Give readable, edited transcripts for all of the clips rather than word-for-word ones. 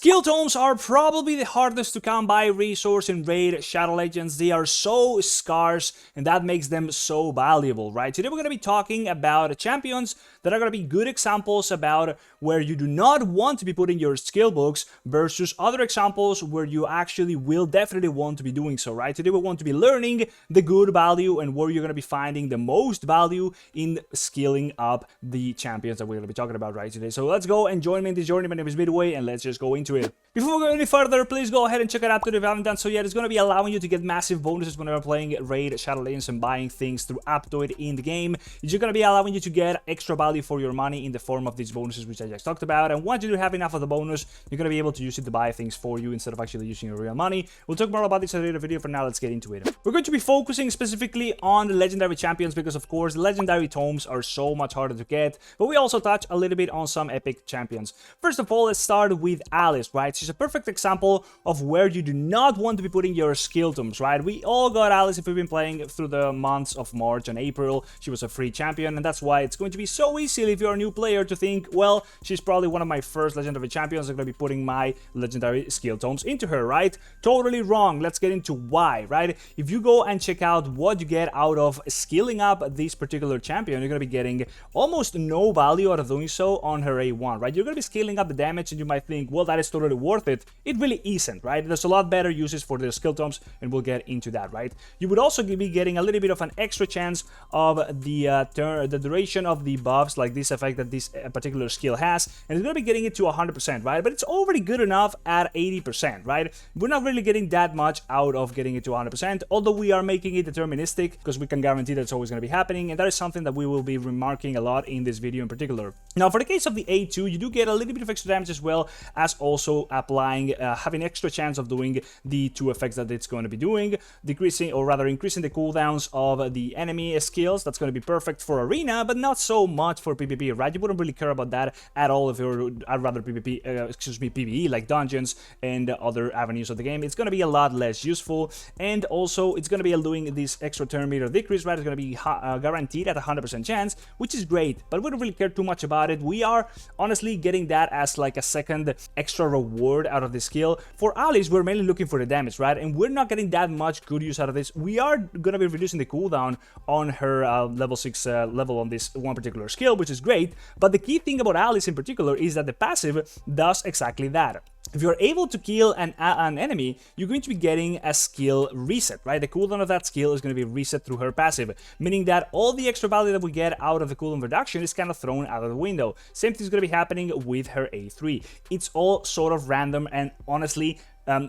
Skill tomes are probably the hardest to come by resource in Raid Shadow Legends. They are so scarce, and that makes them so valuable, right? Today we're going to be talking about champions that are going to be good examples about where you do not want to be putting your skill books versus other examples where you actually will definitely want to be doing so, right? Today we want to be learning the good value and where you're going to be finding the most value in skilling up the champions that we're going to be talking about right today. So let's go and join me in this journey. My name is Midway, and let's just go into it. Before we go any further, please go ahead and check it out if you haven't done so yet. It's going to be allowing you to get massive bonuses whenever playing Raid Shadow Legends and buying things through Aptoide in the game. It's just going to be allowing you to get extra value for your money in the form of these bonuses, which I just talked about. And once you do have enough of the bonus, you're going to be able to use it to buy things for you instead of actually using your real money. We'll talk more about this in a later video. For now, let's get into it. We're going to be focusing specifically on the legendary champions because, of course, legendary tomes are so much harder to get, but we also touch a little bit on some epic champions. First of all, let's start with Alice, right? She's a perfect example of where you do not want to be putting your skill tomes, right? We all got Alice if we've been playing through the months of March and April. She was a free champion, and that's why it's going to be so easy if you're a new player to think, well, she's probably one of my first legendary champions. I'm going to be putting my legendary skill tomes into her, right? Totally wrong. Let's get into why, right? If you go and check out what you get out of skilling up this particular champion, you're going to be getting almost no value out of doing so on her A1, right? You're going to be scaling up the damage, and you might think, well, that is totally worth it. It really isn't, right? There's a lot better uses for the skill tomes, and we'll get into that, right? You would also be getting a little bit of an extra chance of the duration of the buffs, like this effect that this particular skill has, and it's going to be getting it to 100%, right? But it's already good enough at 80%, right? We're not really getting that much out of getting it to 100%, although we are making it deterministic because we can guarantee that it's always going to be happening, and that is something that we will be remarking a lot in this video in particular. Now, for the case of the A2, you do get a little bit of extra damage as well as also applying, having extra chance of doing the two effects that it's going to be doing, decreasing or rather increasing the cooldowns of the enemy skills. That's going to be perfect for arena, but not so much for PvP, right? You wouldn't really care about that at all if you're, I'd rather PvP, PvE, like dungeons and other avenues of the game. It's going to be a lot less useful, and also it's going to be doing this extra turn meter decrease, right? It's going to be guaranteed at 100% chance, which is great, but we don't really care too much about it. We are honestly getting that as like a second extra reward out of the skill. For Alice, we're mainly looking for the damage, right? And we're not getting that much good use out of this. We are going to be reducing the cooldown on her level 6 level on this one particular skill, which is great, but the key thing about Alice in particular is that the passive does exactly that. If you're able to kill an enemy, you're going to be getting a skill reset, right? The cooldown of that skill is going to be reset through her passive, meaning that all the extra value that we get out of the cooldown reduction is kind of thrown out of the window. Same thing is going to be happening with her A3. It's all sort of random and honestly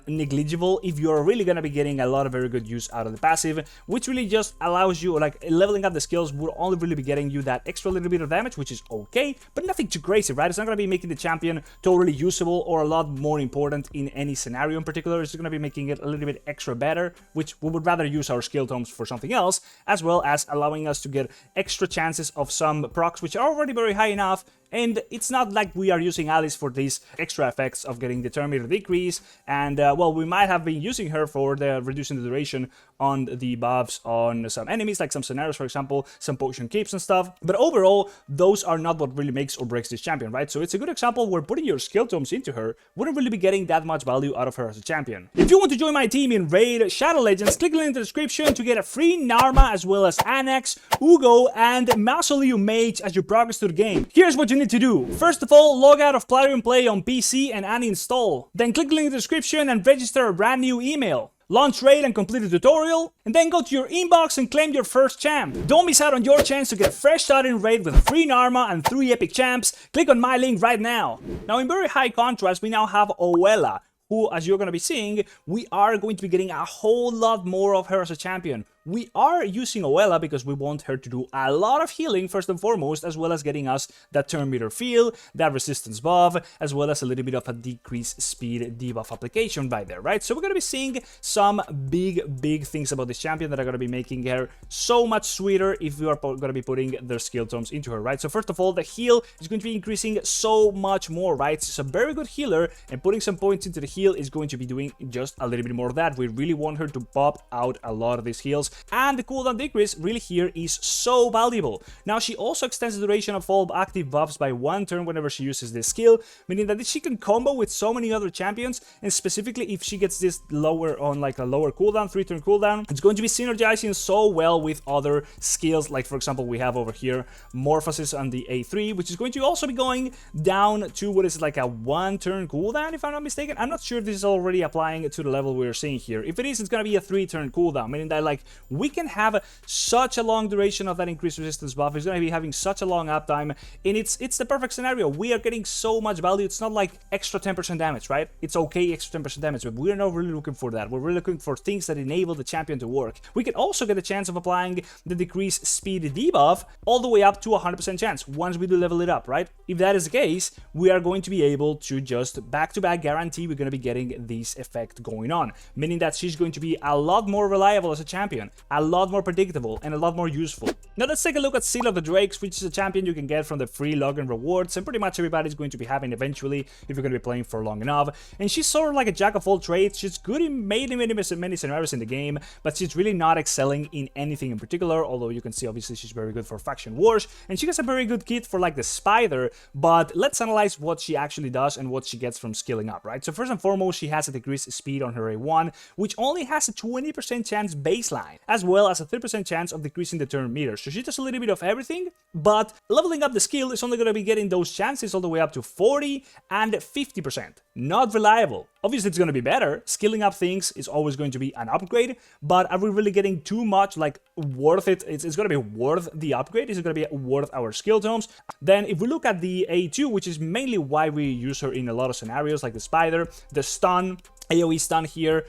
negligible if you're really going to be getting a lot of very good use out of the passive, which really just allows you, like, leveling up the skills will only really be getting you that extra little bit of damage, which is okay, but nothing too crazy, right? It's not going to be making the champion totally usable or a lot more important in any scenario in particular. It's going to be making it a little bit extra better, which we would rather use our skill tomes for something else, as well as allowing us to get extra chances of some procs which are already very high enough. And it's not like we are using Alice for these extra effects of getting the turn meter decrease, and well, we might have been using her for the reducing the duration on the buffs on some enemies, like some scenarios, for example, some potion keeps and stuff. But overall, those are not what really makes or breaks this champion, right? So it's a good example where putting your skill tomes into her wouldn't really be getting that much value out of her as a champion. If you want to join my team in Raid Shadow Legends, click the link in the description to get a free Narma as well as Anax, Uugo, and Mausoleum Mage as you progress through the game. Here's what you need to do. First of all, log out of Plarium Play on PC and uninstall. Then click the link in the description and register a brand new email. Launch Raid and complete the tutorial, and then go to your inbox and claim your first champ. Don't miss out on your chance to get a fresh start in Raid with a free Narma and 3 epic champs. Click on my link right now. Now, in very high contrast, we now have Oella, who, as you're going to be seeing, we are going to be getting a whole lot more of her as a champion. We are using Oella because we want her to do a lot of healing first and foremost, as well as getting us that turn meter feel, that resistance buff, as well as a little bit of a decreased speed debuff application right there, right? So we're going to be seeing some big things about this champion that are going to be making her so much sweeter if we are going to be putting their skill tomes into her, right? So first of all, the heal is going to be increasing so much more, right? She's a very good healer, and putting some points into the heal is going to be doing just a little bit more of that. We really want her to pop out a lot of these heals and the cooldown decrease really here is so valuable. Now she also extends the duration of all active buffs by 1 turn whenever she uses this skill, meaning that she can combo with so many other champions, and specifically if she gets this lower on like a lower cooldown, 3-turn cooldown, it's going to be synergizing so well with other skills, like for example we have over here Morphosis on the A3, which is going to also be going down to what is like a 1-turn cooldown if I'm not mistaken. I'm not sure if this is already applying to the level we're seeing here. If it is, it's going to be a 3-turn cooldown, meaning that like we can have such a long duration of that increased resistance buff. It's going to be having such a long uptime, and it's the perfect scenario. We are getting so much value. It's not like extra 10% damage, right? It's okay extra 10% damage, but we're not really looking for that. We're really looking for things that enable the champion to work. We can also get a chance of applying the decreased speed debuff all the way up to 100% chance once we do level it up, right? If that is the case, we are going to be able to just back-to-back guarantee we're going to be getting this effect going on, meaning that she's going to be a lot more reliable as a champion, a lot more predictable, and a lot more useful. Now let's take a look at Seal of the Drakes, which is a champion you can get from the free login rewards, and pretty much everybody's going to be having eventually if you're going to be playing for long enough. And she's sort of like a jack of all trades. She's good in many scenarios in the game, but she's really not excelling in anything in particular, although you can see obviously she's very good for faction wars, and she has a very good kit for like the spider. But let's analyze what she actually does and what she gets from skilling up, right? So first and foremost, she has a decreased speed on her A1, which only has a 20% chance baseline, as well as a 30% chance of decreasing the turn meter. So she does a little bit of everything, but leveling up the skill is only going to be getting those chances all the way up to 40 and 50%. Not reliable. Obviously, it's going to be better. Skilling up things is always going to be an upgrade, but are we really getting too much, like, worth it? It's going to be worth the upgrade? Is it going to be worth our skill tomes? Then, if we look at the A2, which is mainly why we use her in a lot of scenarios, like the spider, the stun, AoE stun here,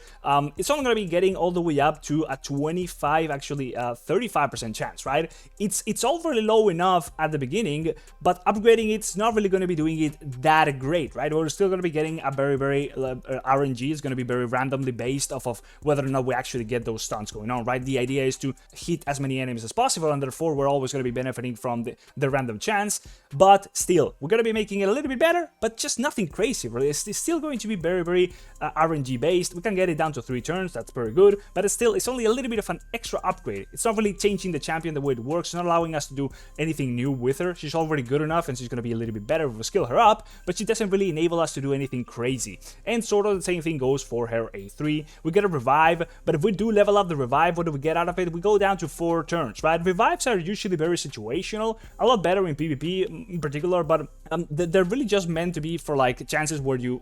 it's only going to be getting all the way up to a 25, actually 35% chance, right? It's already low enough at the beginning, but upgrading it's not really going to be doing it that great, right? We're still going to be getting a very RNG is going to be very randomly based off of whether or not we actually get those stuns going on, right? The idea is to hit as many enemies as possible, and therefore we're always going to be benefiting from the random chance, but still, we're going to be making it a little bit better, but just nothing crazy, really. It's still going to be very RNG based. We can get it down to 3 turns, that's very good, but it's only a little bit of an extra upgrade. It's not really changing the champion the way it works. It's not allowing us to do anything new with her. She's already good enough, and she's going to be a little bit better if we skill her up, but she doesn't really enable us to do anything crazy. And sort of the same thing goes for her A3. We get a revive, but if we do level up the revive, what do we get out of it? We go down to 4 turns, right? Revives are usually very situational, a lot better in PvP in particular, but they're really just meant to be for like chances where you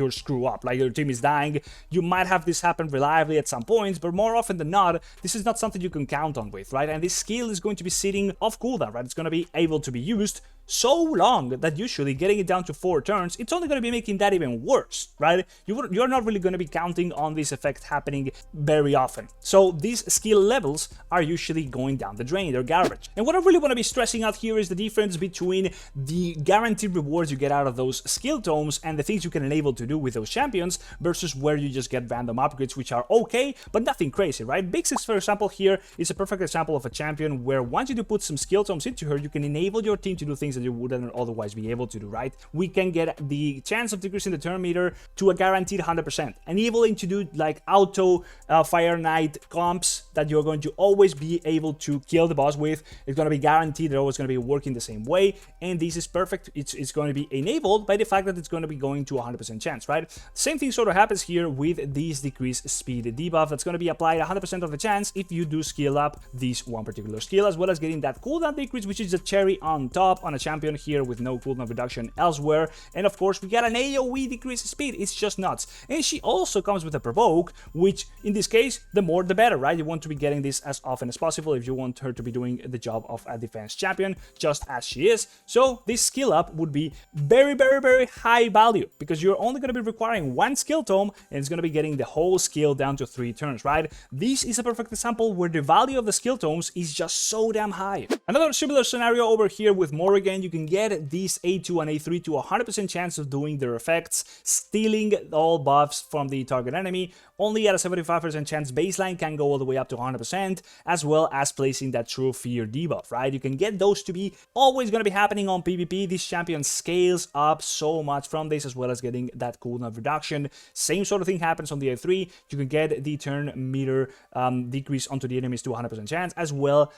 screw up, like your team is dying. You might have this happen reliably at some points, but more often than not, this is not something you can count on with, right? And this skill is going to be sitting off cooldown, right? It's going to be able to be used so long that usually getting it down to 4 turns, it's only going to be making that even worse, right? You're not really going to be counting on this effect happening very often. So these skill levels are usually going down the drain, they're garbage. And what I really want to be stressing out here is the difference between the guaranteed rewards you get out of those skill tomes and the things you can enable to do with those champions versus where you just get random upgrades, which are okay, but nothing crazy, right? Big Six, for example, here is a perfect example of a champion where once you do put some skill tomes into her, you can enable your team to do things that you wouldn't otherwise be able to do, right? We can get the chance of decreasing the turn meter to a guaranteed 100%, enabling to do like auto Fire Knight comps that you're going to always be able to kill the boss with. It's going to be guaranteed, they're always going to be working the same way, and this is perfect. It's going to be enabled by the fact that it's going to be going to 100% chance, right? Same thing sort of happens here with this decreased speed debuff that's going to be applied 100% of the chance if you do skill up this one particular skill, as well as getting that cooldown decrease, which is a cherry on top on a champion here with no cooldown reduction elsewhere. And of course we got an AoE decreased speed. It's just nuts. And she also comes with a provoke, which in this case the more the better, right? You want to be getting this as often as possible if you want her to be doing the job of a defense champion, just as she is. So this skill up would be very high value, because you're only going to be requiring 1 skill tome and it's going to be getting the whole skill down to 3 turns, right? This is a perfect example where the value of the skill tomes is just so damn high. Another similar scenario over here with Morrigan again, you can get these A2 and A3 to 100% chance of doing their effects, stealing all buffs from the target enemy, only at a 75% chance baseline, can go all the way up to 100%, as well as placing that True Fear debuff, right? You can get those to be always going to be happening on PvP. This champion scales up so much from this, as well as getting that cooldown reduction. Same sort of thing happens on the A3. You can get the turn meter decrease onto the enemies to 100% chance, as well,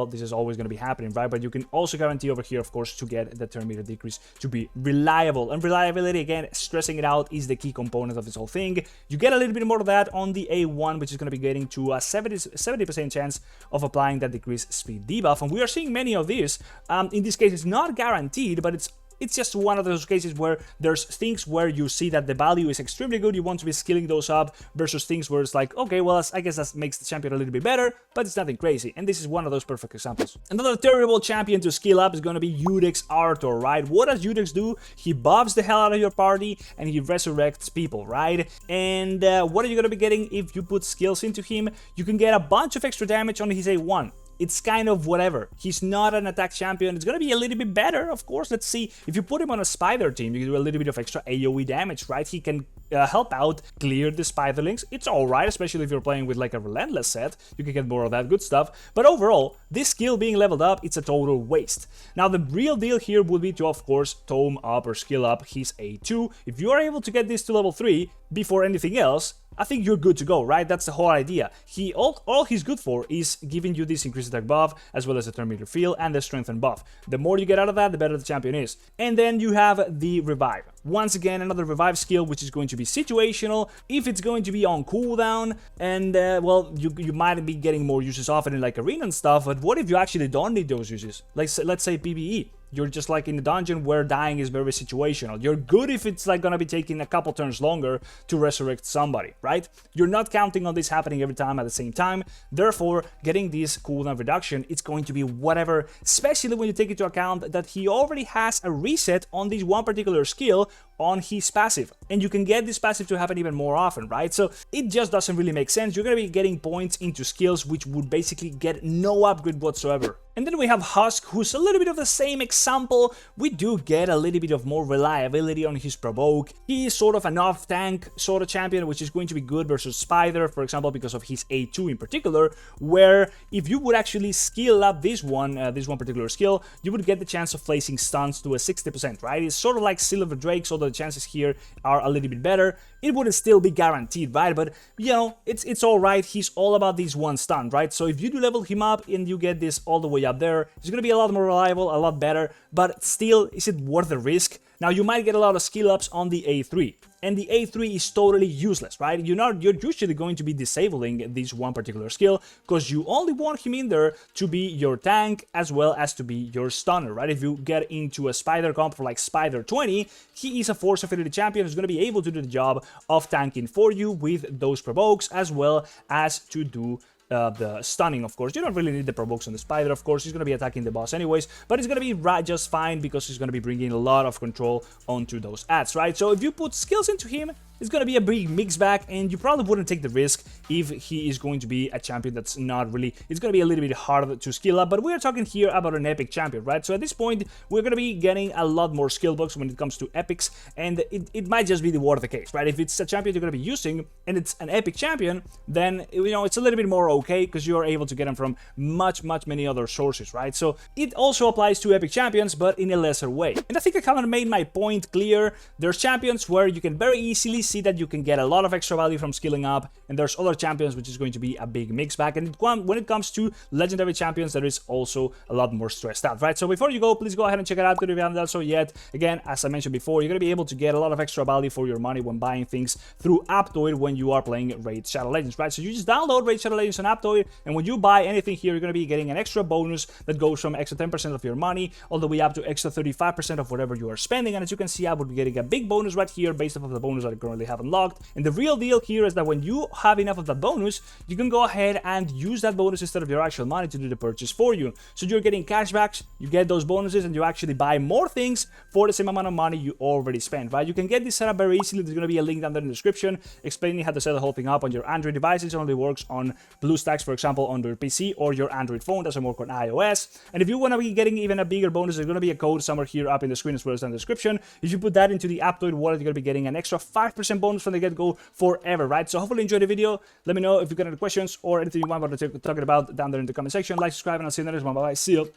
this is always going to be happening, right? But you can also guarantee over here, of course, to get the turn meter decrease to be reliable. And reliability, again, stressing it out, is the key component of this whole thing. You get a little bit more of that on the A1, which is going to be getting to a 70% chance of applying that decreased speed debuff. And we are seeing many of these. In this case, it's not guaranteed, but it's just one of those cases where there's things where you see that the value is extremely good, you want to be scaling those up, versus things where it's like, okay, well, I guess that makes the champion a little bit better, but it's nothing crazy. And this is one of those perfect examples. Another terrible champion to skill up is going to be Uugo's Arthur, right? What does Uugo do? He buffs the hell out of your party, and he resurrects people, right? And what are you going to be getting if you put skills into him? You can get a bunch of extra damage on his A1. It's kind of whatever. He's not an attack champion. It's going to be a little bit better, of course. Let's see. If you put him on a spider team, you can do a little bit of extra AoE damage, right? He can help out clear the spiderlings. It's alright, especially if you're playing with like a relentless set. You can get more of that good stuff. But overall, this skill being leveled up, it's a total waste. Now, the real deal here would be to, of course, tome up or skill up his A2. If you are able to get this to level 3 before anything else, I think you're good to go, right? That's the whole idea. All he's good for is giving you this increased attack buff, as well as the turn meter feel and the strengthen buff. The more you get out of that, the better the champion is. And then you have the revive. Once again, another revive skill, which is going to be situational. If it's going to be on cooldown, and well, you might be getting more uses often in like arena and stuff, but what if you actually don't need those uses? Like, let's say PvE. You're just like in a dungeon where dying is very situational. You're good if it's like gonna be taking a couple turns longer to resurrect somebody, right? You're not counting on this happening every time at the same time. Therefore, getting this cooldown reduction, it's going to be whatever, especially when you take into account that he already has a reset on this one particular skill on his passive, and you can get this passive to happen even more often, right? So it just doesn't really make sense. You're gonna be getting points into skills which would basically get no upgrade whatsoever. And then we have Husk, who's a little bit of the same example. We do get a little bit of more reliability on his provoke. He is sort of an off-tank sort of champion, which is going to be good versus Spider, for example, because of his A2 in particular, where if you would actually skill up this one particular skill, you would get the chance of placing stuns to a 60%, right? It's sort of like Silver Drake, although the chances here are a little bit better. It wouldn't still be guaranteed, right? But, you know, it's alright. He's all about these one stun, right? So if you do level him up and you get this all the way up there, it's going to be a lot more reliable, a lot better, but still, is it worth the risk? Now, you might get a lot of skill ups on the A3, and the A3 is totally useless, right? You're usually going to be disabling this one particular skill, because you only want him in there to be your tank, as well as to be your stunner, right? If you get into a Spider comp for like Spider 20, he is a Force Affinity champion who's going to be able to do the job of tanking for you with those provokes, as well as to do the stunning, of course. You don't really need the provokes on the Spider, of course. He's going to be attacking the boss anyways, but he's going to be just fine because he's going to be bringing a lot of control onto those ads, right? So if you put skills into him, it's going to be a big mix back, and you probably wouldn't take the risk if he is going to be a champion that's not really... It's going to be a little bit hard to skill up, but we're talking here about an epic champion, right? So at this point, we're going to be getting a lot more skill bucks when it comes to epics, and it might just be the worth the case, right? If it's a champion you're going to be using, and it's an epic champion, then, you know, it's a little bit more okay, because you're able to get them from much many other sources, right? So it also applies to epic champions, but in a lesser way. And I think I kind of made my point clear. There's champions where you can very easily see that you can get a lot of extra value from skilling up, and there's other champions which is going to be a big mix back. And when it comes to legendary champions, there is also a lot more stressed out, right? So before you go, please go ahead and check it out if you haven't done so yet. Again, as I mentioned before, you're going to be able to get a lot of extra value for your money when buying things through Aptoide when you are playing Raid Shadow Legends, right? So you just download Raid Shadow Legends on Aptoide, and when you buy anything here, you're going to be getting an extra bonus that goes from extra 10% of your money all the way up to extra 35% of whatever you are spending. And as you can see, I would be getting a big bonus right here based off of the bonus that currently have unlocked. And the real deal here is that when you have enough of that bonus, you can go ahead and use that bonus instead of your actual money to do the purchase for you. So you're getting cashbacks, you get those bonuses, and you actually buy more things for the same amount of money you already spent, right? You can get this set up very easily. There's going to be a link down there in the description explaining how to set the whole thing up on your Android devices. It only works on BlueStacks, for example, on your PC or your Android phone. Doesn't work on iOS. And if you want to be getting even a bigger bonus, there's going to be a code somewhere here up in the screen as well as in the description. If you put that into the Aptoide wallet, you're going to be getting an extra 5% bonus from the get-go forever, right? So hopefully you enjoyed the video. Let me know if you've got any questions or anything you want to talk about down there in the comment section. Like, subscribe, and I'll see you in the next one. Bye-bye. See you.